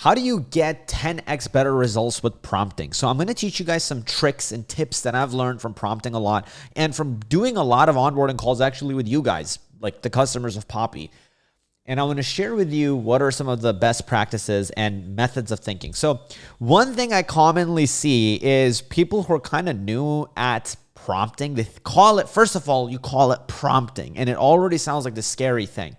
how do you get 10x better results with prompting? So I'm going to teach you guys some tricks and tips that I've learned from prompting a lot and from doing a lot of onboarding calls actually with you guys, like the customers of Poppy. And I want to share with you what are some of the best practices and methods of thinking. So one thing I commonly see is people who are kind of new at prompting, they call it, first of all, you call it prompting, and it already sounds like the scary thing.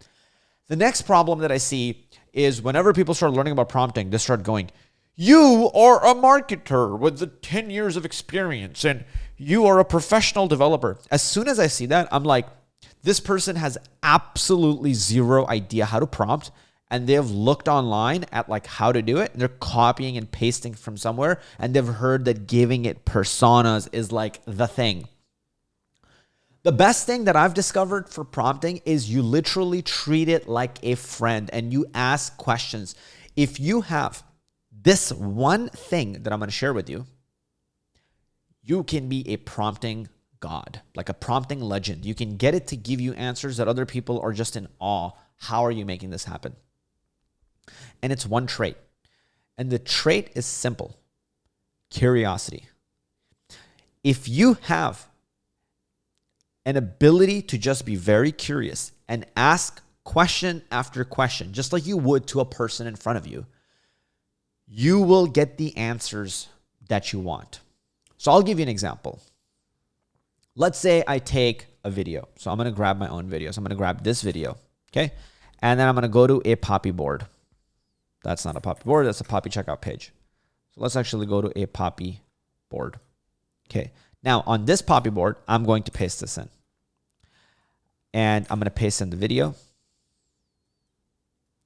The next problem that I see is whenever people start learning about prompting, they start going, you are a marketer with the 10 years of experience and you are a professional developer. As soon as I see that, I'm like, this person has absolutely zero idea how to prompt, and they've looked online at like how to do it, and they're copying and pasting from somewhere, and they've heard that giving it personas is like the thing. The best thing that I've discovered for prompting is you literally treat it like a friend and you ask questions. If you have this one thing that I'm going to share with you, you can be a prompting god, like a prompting legend. You can get it to give you answers that other people are just in awe. How are you making this happen? And it's one trait. And the trait is simple: curiosity. If you have an ability to just be very curious and ask question after question, just like you would to a person in front of you, you will get the answers that you want. So I'll give you an example. Let's say I take a video. So I'm going to grab my own video. So I'm going to grab this video, okay? And then I'm going to go to a Poppy board. That's not a Poppy board. That's a Poppy checkout page. So let's actually go to a Poppy board, okay? Now, on this Poppy board, I'm going to paste this in. And I'm going to paste in the video,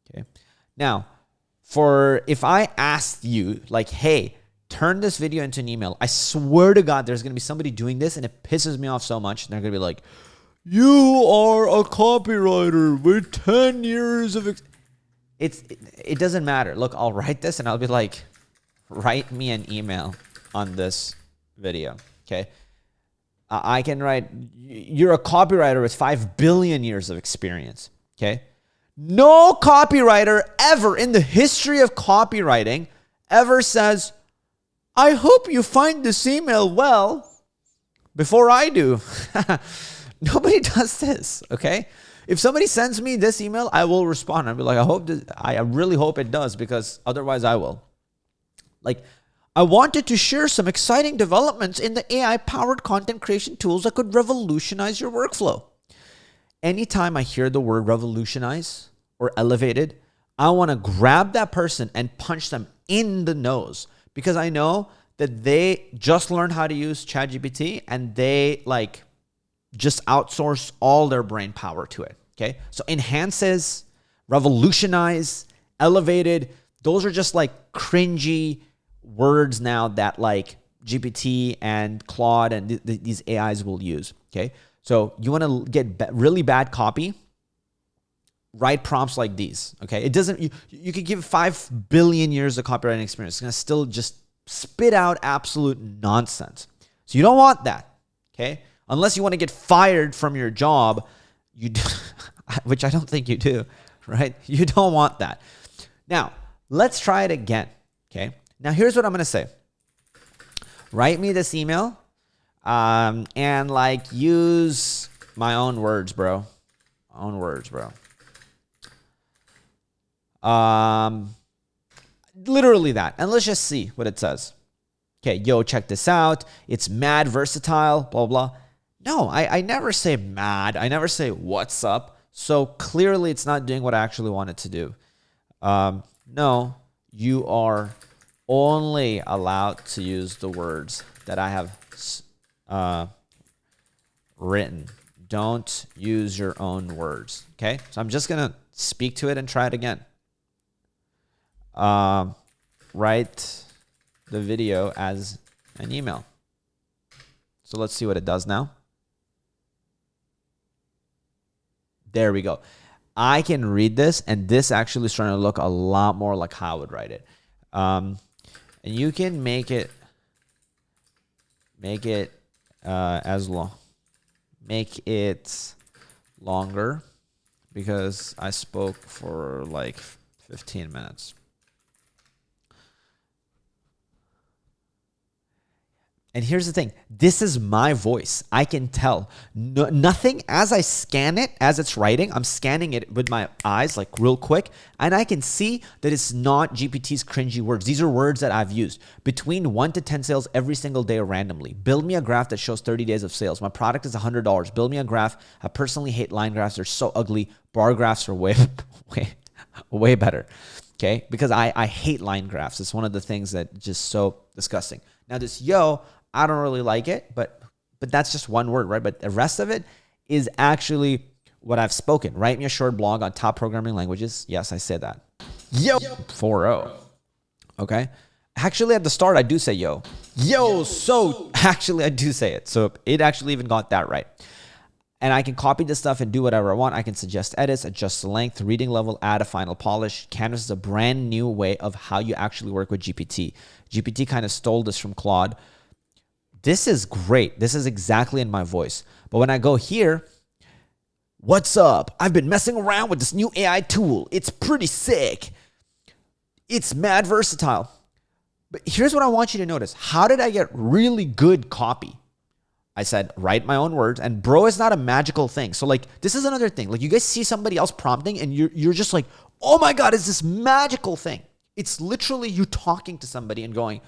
okay? Now, if I asked you, like, hey, turn this video into an email, I swear to God, there's going to be somebody doing this, and it pisses me off so much. And they're going to be like, you are a copywriter with 10 years of it doesn't matter. Look, I'll write this, and I'll be like, write me an email on this video, okay? I can write, you're a copywriter with 5 billion years of experience, okay? No copywriter ever in the history of copywriting ever says, I hope you find this email well before I do. Nobody does this, okay? If somebody sends me this email, I will respond. I'll be like, I really hope it does, because otherwise I will. Like, I wanted to share some exciting developments in the AI-powered content creation tools that could revolutionize your workflow. Anytime I hear the word revolutionize or elevated, I want to grab that person and punch them in the nose, because I know that they just learned how to use ChatGPT and they like just outsource all their brain power to it, okay? So enhances, revolutionize, elevated, those are just like cringy words now that like GPT and Claude and these AIs will use, okay? So you want to get really bad copy, write prompts like these, okay? It doesn't, you could give 5 billion years of copywriting experience. It's going to still just spit out absolute nonsense. So you don't want that, okay? Unless you want to get fired from your job, which I don't think you do, right? You don't want that. Now, let's try it again, okay? Now, here's what I'm going to say. Write me this email and like use my own words, bro. My own words, bro. Literally that. And let's just see what it says. Okay, yo, check this out. It's mad versatile, blah, blah. No, I never say mad. I never say what's up. So clearly it's not doing what I actually want it to do. No, you are only allowed to use the words that I have written. Don't use your own words, okay? So I'm just going to speak to it and try it again. Write the video as an email. So let's see what it does now. There we go. I can read this, and this actually is starting to look a lot more like how I would write it. And you can make it as long. Make it longer, because I spoke for like 15 minutes. And here's the thing. This is my voice. I can tell. Nothing, as I scan it, as it's writing, I'm scanning it with my eyes like real quick. And I can see that it's not GPT's cringy words. These are words that I've used. Between 1 to 10 sales every single day or randomly. Build me a graph that shows 30 days of sales. My product is $100. Build me a graph. I personally hate line graphs. They're so ugly. Bar graphs are way better. Okay? Because I hate line graphs. It's one of the things that just so disgusting. Now this I don't really like it, but that's just one word, right? But the rest of it is actually what I've spoken. Write me a short blog on top programming languages. Yes, I said that. Yo, 4-0. Okay. Actually, at the start, I do say yo. So actually, I do say it. So it actually even got that right. And I can copy this stuff and do whatever I want. I can suggest edits, adjust the length, reading level, add a final polish. Canvas is a brand new way of how you actually work with GPT. GPT kind of stole this from Claude. This is great. This is exactly in my voice. But when I go here, what's up? I've been messing around with this new AI tool. It's pretty sick. It's mad versatile. But here's what I want you to notice. How did I get really good copy? I said, write my own words. And bro is not a magical thing. So like, this is another thing. Like you guys see somebody else prompting and you're just like, oh my God, it's this magical thing. It's literally you talking to somebody and going,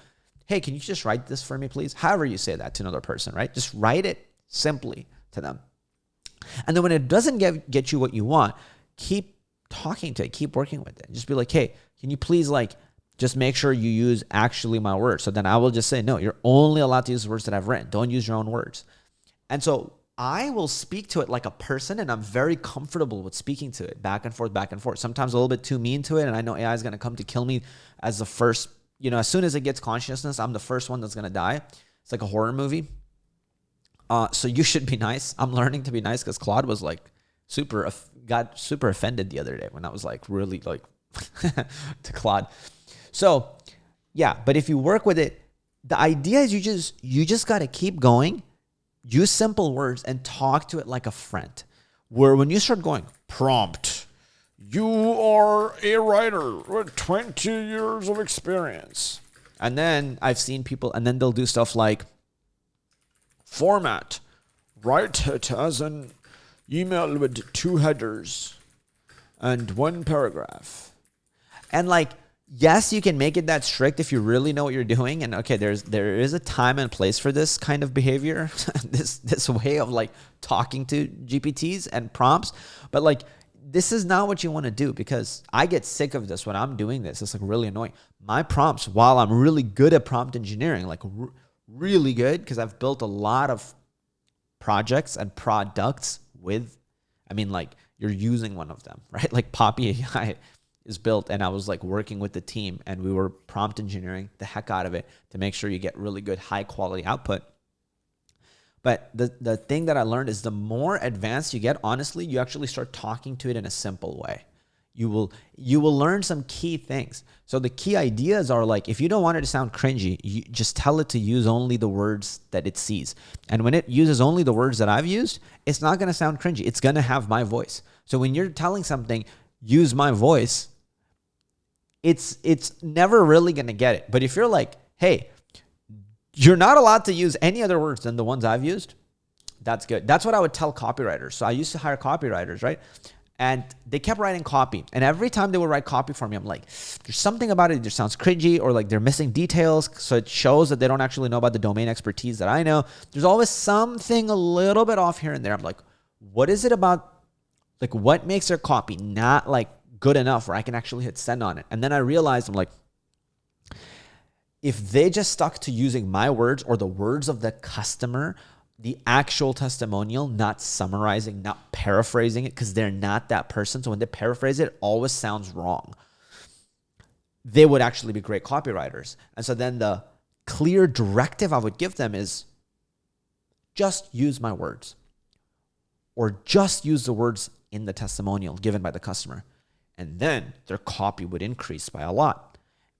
hey, can you just write this for me, please? However you say that to another person, right? Just write it simply to them. And then when it doesn't get you what you want, keep talking to it, keep working with it. Just be like, hey, can you please just make sure you use actually my words? So then I will just say, no, you're only allowed to use the words that I've written. Don't use your own words. And so I will speak to it like a person, and I'm very comfortable with speaking to it back and forth, back and forth. Sometimes a little bit too mean to it, and I know AI is going to come to kill me as the first. As soon as it gets consciousness, I'm the first one that's going to die. It's like a horror movie. So you should be nice. I'm learning to be nice because Claude was got super offended the other day when I was really to Claude. So yeah, but if you work with it, the idea is you just got to keep going, use simple words and talk to it like a friend. Where when you start going, prompt, you are a writer with 20 years of experience. And then I've seen people, and then they'll do stuff like format, write it as an email with 2 headers and 1 paragraph. And yes, you can make it that strict if you really know what you're doing. And okay, there is a time and place for this kind of behavior, this way of talking to GPTs and prompts. But this is not what you want to do, because I get sick of this when I'm doing this. It's really annoying. My prompts, while I'm really good at prompt engineering, really good, because I've built a lot of projects and products with, you're using one of them, right? Poppy AI is built, and I was working with the team, and we were prompt engineering the heck out of it to make sure you get really good high quality output. But the thing that I learned is the more advanced you get, honestly, you actually start talking to it in a simple way. You will learn some key things. So the key ideas are if you don't want it to sound cringy, you just tell it to use only the words that it sees. And when it uses only the words that I've used, it's not going to sound cringy. It's going to have my voice. So when you're telling something, use my voice, it's never really going to get it. But if you're hey, you're not allowed to use any other words than the ones I've used, that's good. That's what I would tell copywriters. So I used to hire copywriters, right? And they kept writing copy. And every time they would write copy for me, I'm like, there's something about it that just sounds cringy, or they're missing details. So it shows that they don't actually know about the domain expertise that I know. There's always something a little bit off here and there. I'm like, what is it about, what makes their copy not good enough where I can actually hit send on it? And then I realized, I'm like, if they just stuck to using my words or the words of the customer, the actual testimonial, not summarizing, not paraphrasing it, because they're not that person. So when they paraphrase it, it always sounds wrong. They would actually be great copywriters. And so then the clear directive I would give them is just use my words, or just use the words in the testimonial given by the customer. And then their copy would increase by a lot.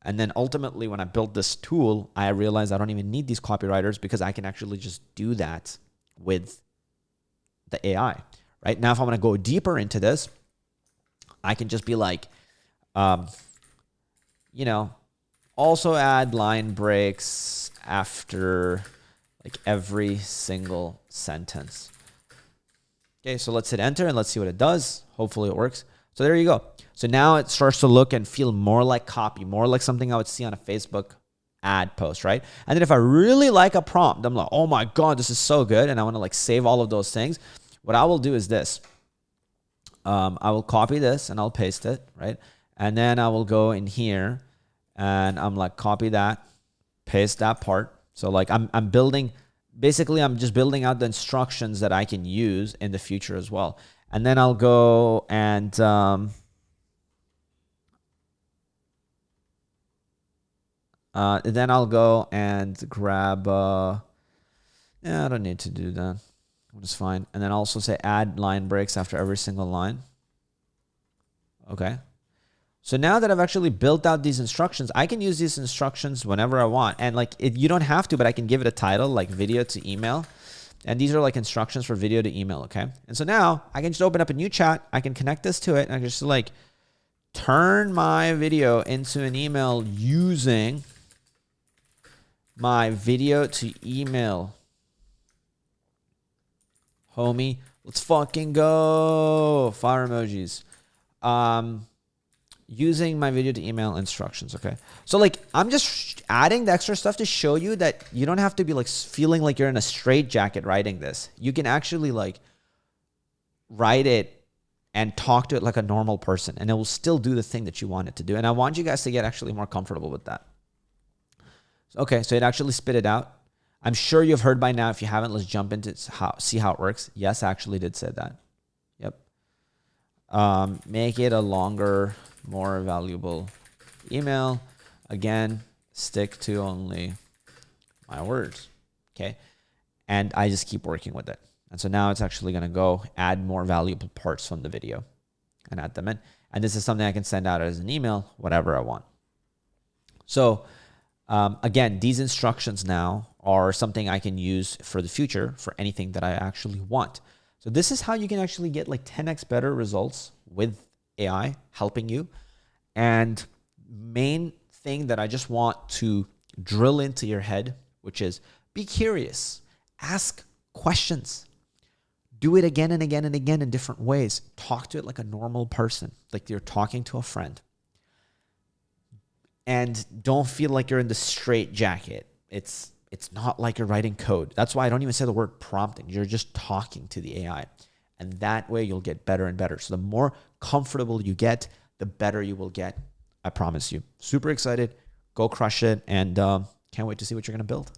And then ultimately, when I built this tool, I realized I don't even need these copywriters, because I can actually just do that with the AI. Right now, if I want to go deeper into this, I can just be also add line breaks after like every single sentence. Okay, so let's hit enter and let's see what it does. Hopefully it works. So there you go. So now it starts to look and feel more like copy, more like something I would see on a Facebook ad post, right? And then if I really like a prompt, I'm like, oh my God, this is so good. And I want to like save all of those things. What I will do is this. I will copy this and I'll paste it, right? And then I will go in here and I'm like, copy that, paste that part. So like I'm building, basically I'm just building out the instructions that I can use in the future as well. And then I'll go and then I'll go and grab, yeah, I don't need to do that. It's fine. And then also say add line breaks after every single line. Okay. So now that I've actually built out these instructions, I can use these instructions whenever I want. And like you don't have to, but I can give it a title like video to email. And these are like instructions for video to email. Okay. And so now I can just open up a new chat. I can connect this to it. And I can just like turn my video into an email using my video to email. Homie, let's fucking go. Fire emojis. Using my video to email instructions. Okay. So like, I'm just adding the extra stuff to show you that you don't have to be like feeling like you're in a straitjacket writing this. You can actually like write it and talk to it like a normal person and it will still do the thing that you want it to do. And I want you guys to get actually more comfortable with that. Okay. So it actually spit it out. I'm sure you've heard by now. If you haven't, let's jump into see how it works. Yes, I actually did say that. Yep. Make it a longer, more valuable email. Again, stick to only my words. Okay. And I just keep working with it. And so now it's actually going to go add more valuable parts from the video and add them in. And this is something I can send out as an email, whatever I want. So again, these instructions now are something I can use for the future for anything that I actually want. So this is how you can actually get like 10x better results with AI helping you. And main thing that I just want to drill into your head, which is be curious, ask questions, do it again and again and again in different ways. Talk to it like a normal person, like you're talking to a friend. And don't feel like you're in the straitjacket. It's not like you're writing code. That's why I don't even say the word prompting. You're just talking to the AI. And that way you'll get better and better. So the more comfortable you get, the better you will get. I promise you. Super excited. Go crush it. And can't wait to see what you're going to build.